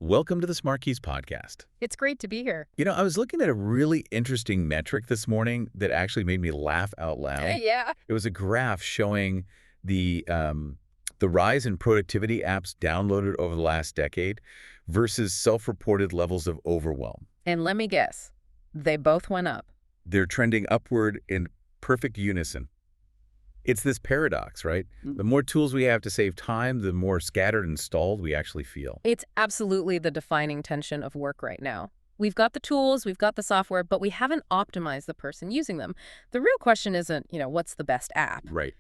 Welcome to the SmartKeys podcast. It's great to be here. I was looking at a really interesting metric this morning that actually made me laugh out loud. Yeah. It was a graph showing the rise in productivity apps downloaded over the last decade versus self-reported levels of overwhelm. And let me guess, they both went up. They're trending upward in perfect unison. It's this paradox, right? The more tools we have to save time, the more scattered and stalled we actually feel. It's absolutely the defining tension of work right now. We've got the tools, we've got the software, but we haven't optimized the person using them. The real question isn't, what's the best app? Right.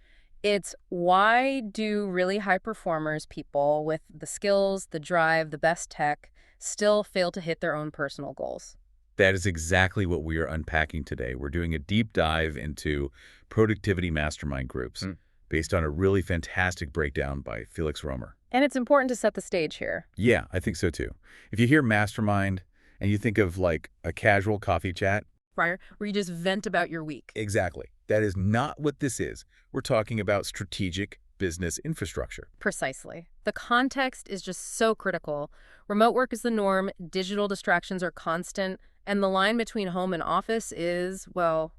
It's why do really high performers, people with the skills, the drive, the best tech, still fail to hit their own personal goals? That is exactly what we are unpacking today. We're doing a deep dive into productivity mastermind groups based on a really fantastic breakdown by Felix Römer. And it's important to set the stage here. Yeah, I think so too. If you hear mastermind and you think of like a casual coffee chat. Where you just vent about your week. Exactly. That is not what this is. We're talking about strategic business infrastructure. Precisely. The context is just so critical. Remote work is the norm, digital distractions are constant, and the line between home and office is, well,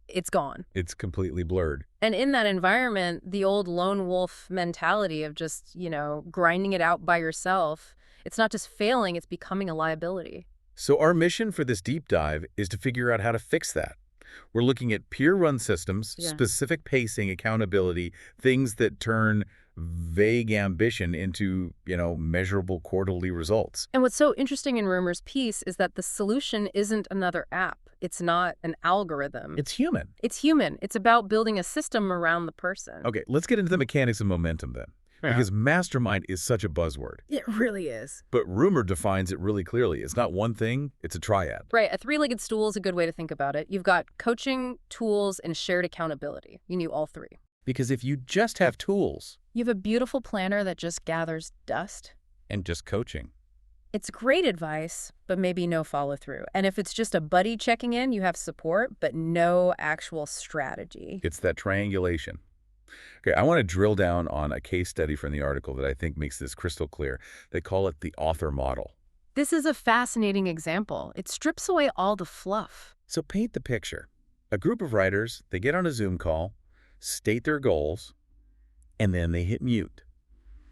it's gone. It's completely blurred. And in that environment, the old lone wolf mentality of just, grinding it out by yourself, it's not just failing, it's becoming a liability. So our mission for this deep dive is to figure out how to fix that. We're looking at peer-run systems, specific pacing, accountability, things that turn vague ambition into, measurable quarterly results. And what's so interesting in Römer's piece is that the solution isn't another app. It's not an algorithm. It's human. It's human. It's about building a system around the person. Okay, let's get into the mechanics of momentum then. Because mastermind is such a buzzword. It really is. But Römer defines it really clearly. It's not one thing, it's a triad. Right. A three-legged stool is a good way to think about it. You've got coaching, tools, and shared accountability. You need all three. Because if you just have tools... You have a beautiful planner that just gathers dust. And just coaching. It's great advice, but maybe no follow-through. And if it's just a buddy checking in, you have support, but no actual strategy. It's that triangulation. Okay, I want to drill down on a case study from the article that I think makes this crystal clear. They call it the author model. This is a fascinating example. It strips away all the fluff. So paint the picture. A group of writers, they get on a Zoom call, state their goals, and then they hit mute.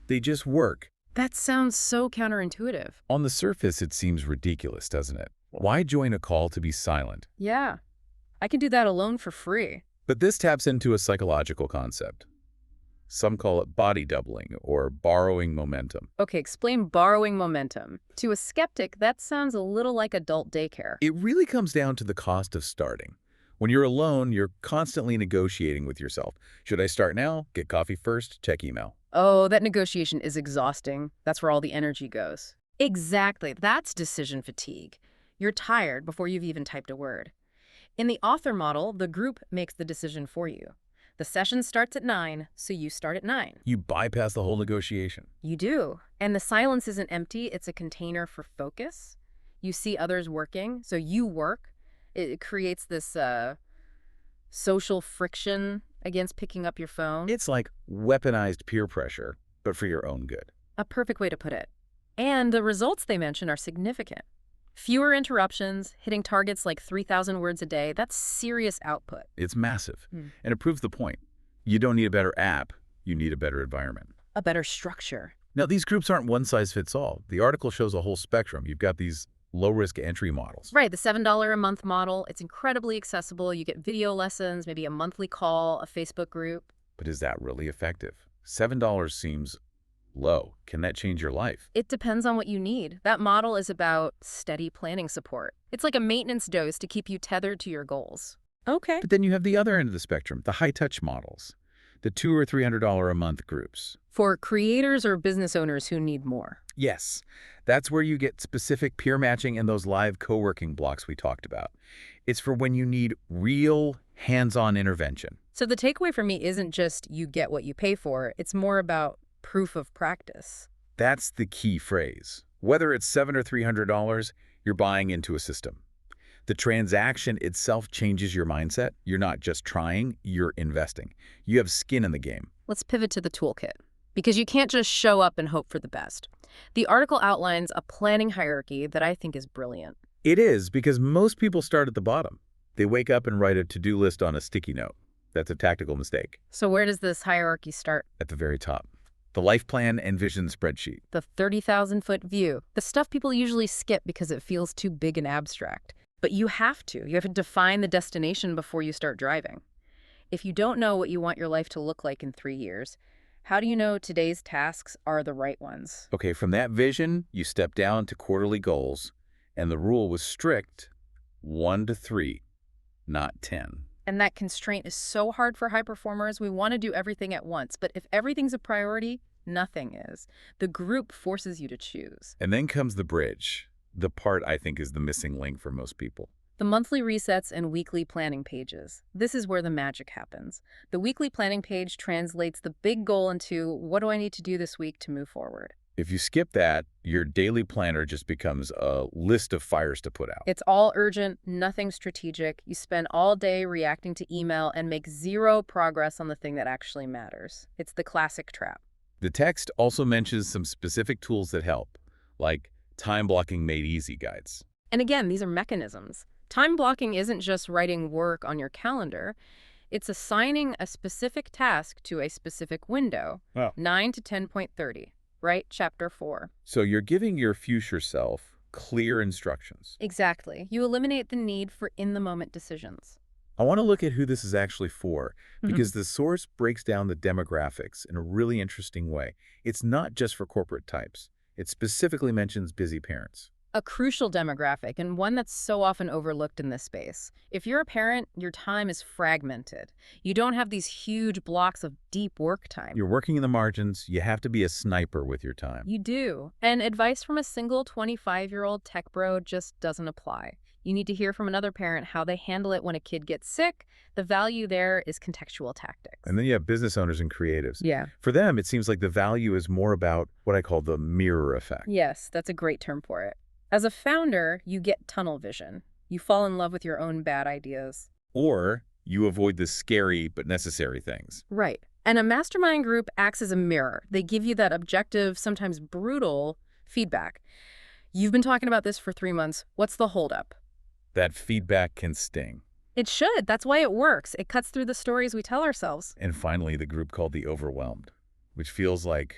They just work. That sounds so counterintuitive. On the surface, it seems ridiculous, doesn't it? Why join a call to be silent? Yeah, I can do that alone for free. But this taps into a psychological concept. Some call it body doubling or borrowing momentum. Okay, explain borrowing momentum. To a skeptic, that sounds a little like adult daycare. It really comes down to the cost of starting. When you're alone, you're constantly negotiating with yourself. Should I start now? Get coffee first? Check email. Oh, that negotiation is exhausting. That's where all the energy goes. Exactly. That's decision fatigue. You're tired before you've even typed a word. In the author model, the group makes the decision for you. The session starts at 9, so you start at 9. You bypass the whole negotiation. You do. And the silence isn't empty. It's a container for focus. You see others working, so you work. It creates this social friction against picking up your phone. It's like weaponized peer pressure, but for your own good. A perfect way to put it. And the results they mention are significant. Fewer interruptions, hitting targets like 3,000 words a day, that's serious output. It's massive. And it proves the point. You don't need a better app, you need a better environment. A better structure. Now, these groups aren't one size fits all. The article shows a whole spectrum. You've got these low-risk entry models. Right, the $7 a month model, it's incredibly accessible. You get video lessons, maybe a monthly call, a Facebook group. But is that really effective? $7 seems low. Can that change your life? It depends on what you need. That model is about steady planning support. It's like a maintenance dose to keep you tethered to your goals. Okay. But then you have the other end of the spectrum, the high-touch models, the $200 or $300 a month groups. For creators or business owners who need more. Yes, that's where you get specific peer matching and those live co-working blocks we talked about. It's for when you need real hands-on intervention. So the takeaway for me isn't just you get what you pay for. It's more about proof of practice. That's the key phrase. Whether it's $700 or $300, you're buying into a system. The transaction itself changes your mindset. You're not just trying, you're investing. You have skin in the game. Let's pivot to the toolkit. Because you can't just show up and hope for the best. The article outlines a planning hierarchy that I think is brilliant. It is, because most people start at the bottom. They wake up and write a to-do list on a sticky note. That's a tactical mistake. So where does this hierarchy start? At the very top. The life plan and vision spreadsheet. The 30,000-foot view. The stuff people usually skip because it feels too big and abstract. But you have to. You have to define the destination before you start driving. If you don't know what you want your life to look like in 3 years, how do you know today's tasks are the right ones? Okay, from that vision, you step down to quarterly goals, and the rule was strict: 1 to 3, not 10. And that constraint is so hard for high performers. We want to do everything at once, but if everything's a priority, nothing is. The group forces you to choose. And then comes the bridge, the part I think is the missing link for most people. The monthly resets and weekly planning pages. This is where the magic happens. The weekly planning page translates the big goal into, what do I need to do this week to move forward? If you skip that, your daily planner just becomes a list of fires to put out. It's all urgent, nothing strategic. You spend all day reacting to email and make zero progress on the thing that actually matters. It's the classic trap. The text also mentions some specific tools that help, like time blocking made easy guides. And again, these are mechanisms. Time blocking isn't just writing work on your calendar. It's assigning a specific task to a specific window, 9 to 10.30. Right? Chapter 4. So you're giving your future self clear instructions. Exactly. You eliminate the need for in-the-moment decisions. I want to look at who this is actually for, because the source breaks down the demographics in a really interesting way. It's not just for corporate types. It specifically mentions busy parents. A crucial demographic, and one that's so often overlooked in this space. If you're a parent, your time is fragmented. You don't have these huge blocks of deep work time. You're working in the margins. You have to be a sniper with your time. You do. And advice from a single 25-year-old tech bro just doesn't apply. You need to hear from another parent how they handle it when a kid gets sick. The value there is contextual tactics. And then you have business owners and creatives. Yeah. For them, it seems like the value is more about what I call the mirror effect. Yes, that's a great term for it. As a founder, you get tunnel vision. You fall in love with your own bad ideas. Or you avoid the scary but necessary things. Right. And a mastermind group acts as a mirror. They give you that objective, sometimes brutal feedback. You've been talking about this for 3 months. What's the holdup? That feedback can sting. It should. That's why it works. It cuts through the stories we tell ourselves. And finally, the group called the overwhelmed, which feels like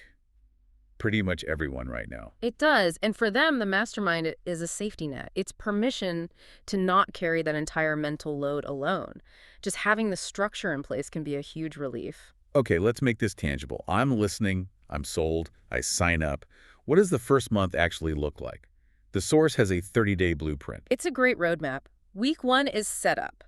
pretty much everyone right now. It does. And for them, the mastermind is a safety net. It's permission to not carry that entire mental load alone. Just having the structure in place can be a huge relief. Okay, let's make this tangible. I'm listening. I'm sold. I sign up. What does the first month actually look like? The source has a 30-day blueprint. It's a great roadmap. Week 1 is setup,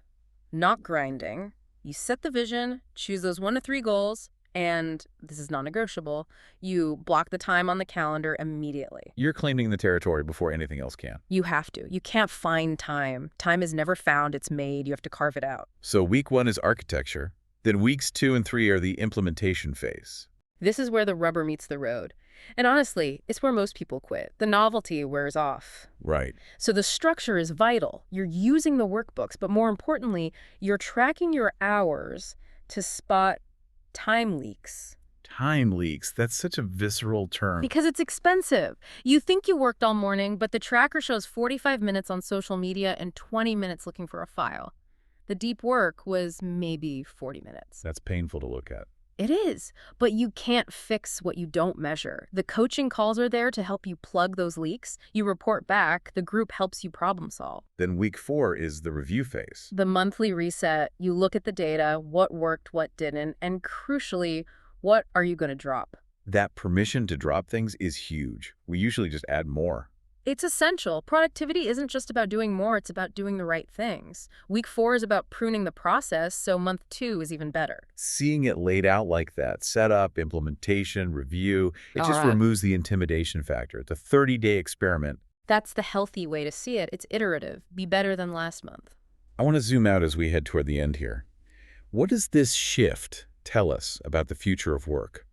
not grinding. You set the vision, choose those 1 to 3 goals, and this is non-negotiable, you block the time on the calendar immediately. You're claiming the territory before anything else can. You have to. You can't find time. Time is never found. It's made. You have to carve it out. So week 1 is architecture. Then weeks 2 and 3 are the implementation phase. This is where the rubber meets the road. And honestly, it's where most people quit. The novelty wears off. Right. So the structure is vital. You're using the workbooks, but more importantly, you're tracking your hours to spot time leaks. Time leaks. That's such a visceral term. Because it's expensive. You think you worked all morning, but the tracker shows 45 minutes on social media and 20 minutes looking for a file. The deep work was maybe 40 minutes. That's painful to look at. It is, but you can't fix what you don't measure. The coaching calls are there to help you plug those leaks. You report back, the group helps you problem solve. Then week 4 is the review phase. The monthly reset, you look at the data, what worked, what didn't, and crucially, what are you going to drop? That permission to drop things is huge. We usually just add more. It's essential. Productivity isn't just about doing more, it's about doing the right things. Week 4 is about pruning the process, so month 2 is even better. Seeing it laid out like that, setup, implementation, review, it just removes the intimidation factor. It's a 30-day experiment. That's the healthy way to see it. It's iterative. Be better than last month. I want to zoom out as we head toward the end here. What does this shift tell us about the future of work?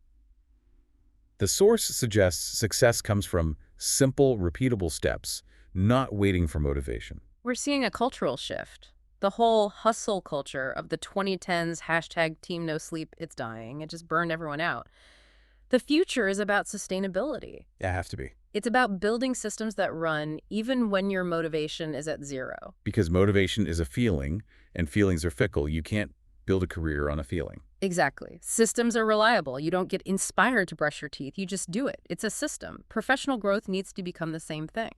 The source suggests success comes from simple, repeatable steps, not waiting for motivation. We're seeing a cultural shift. The whole hustle culture of the 2010s hashtag Team No Sleep, it's dying. It just burned everyone out. The future is about sustainability. Yeah, have to be. It's about building systems that run even when your motivation is at zero. Because motivation is a feeling, and feelings are fickle. You can't build a career on a feeling. Exactly. Systems are reliable. You don't get inspired to brush your teeth. You just do it. It's a system. Professional growth needs to become the same thing.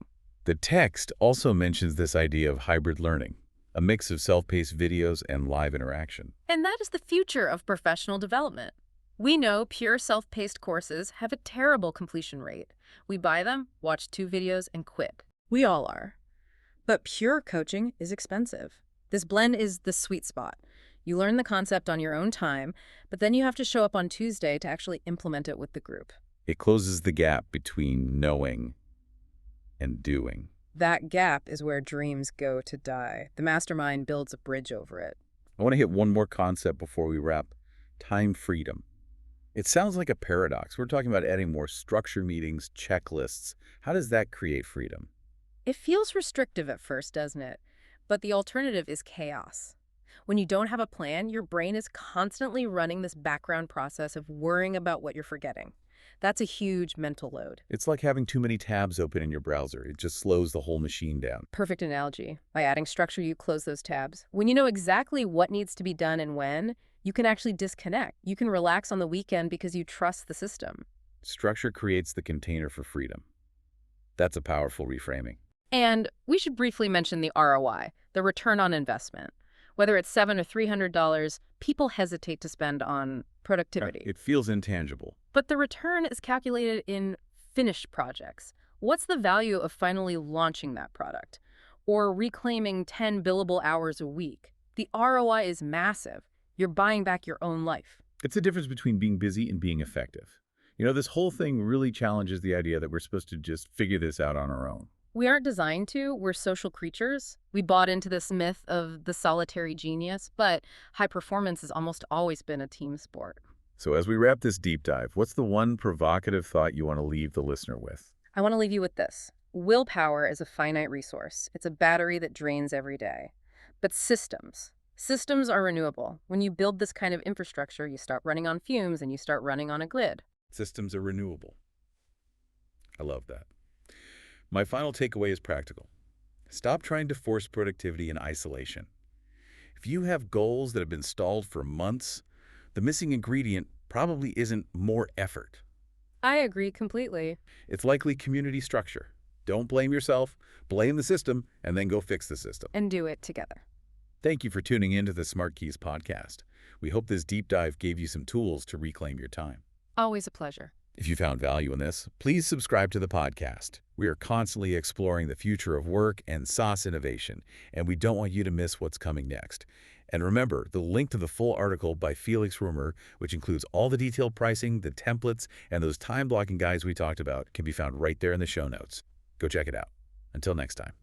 The text also mentions this idea of hybrid learning, a mix of self-paced videos and live interaction. And that is the future of professional development. We know pure self-paced courses have a terrible completion rate. We buy them, watch 2 videos, and quit. We all are. But pure coaching is expensive. This blend is the sweet spot. You learn the concept on your own time, but then you have to show up on Tuesday to actually implement it with the group. It closes the gap between knowing and doing. That gap is where dreams go to die. The mastermind builds a bridge over it. I want to hit one more concept before we wrap. Time freedom. It sounds like a paradox. We're talking about adding more structure meetings, checklists. How does that create freedom? It feels restrictive at first, doesn't it? But the alternative is chaos. When you don't have a plan, your brain is constantly running this background process of worrying about what you're forgetting. That's a huge mental load. It's like having too many tabs open in your browser. It just slows the whole machine down. Perfect analogy. By adding structure, you close those tabs. When you know exactly what needs to be done and when, you can actually disconnect. You can relax on the weekend because you trust the system. Structure creates the container for freedom. That's a powerful reframing. And we should briefly mention the ROI, the return on investment. Whether it's $700 or $300, people hesitate to spend on productivity. It feels intangible. But the return is calculated in finished projects. What's the value of finally launching that product? Or reclaiming 10 billable hours a week? The ROI is massive. You're buying back your own life. It's the difference between being busy and being effective. You know, this whole thing really challenges the idea that we're supposed to just figure this out on our own. We aren't designed to. We're social creatures. We bought into this myth of the solitary genius, but high performance has almost always been a team sport. So as we wrap this deep dive, what's the one provocative thought you want to leave the listener with? I want to leave you with this. Willpower is a finite resource. It's a battery that drains every day. But systems are renewable. When you build this kind of infrastructure, you start running on fumes and you start running on a grid. Systems are renewable. I love that. My final takeaway is practical. Stop trying to force productivity in isolation. If you have goals that have been stalled for months, the missing ingredient probably isn't more effort. I agree completely. It's likely community structure. Don't blame yourself, blame the system, and then go fix the system. And do it together. Thank you for tuning in to the SmartKeys podcast. We hope this deep dive gave you some tools to reclaim your time. Always a pleasure. If you found value in this, please subscribe to the podcast. We are constantly exploring the future of work and SaaS innovation, and we don't want you to miss what's coming next. And remember, the link to the full article by Felix Römer, which includes all the detailed pricing, the templates, and those time blocking guides we talked about, can be found right there in the show notes. Go check it out. Until next time.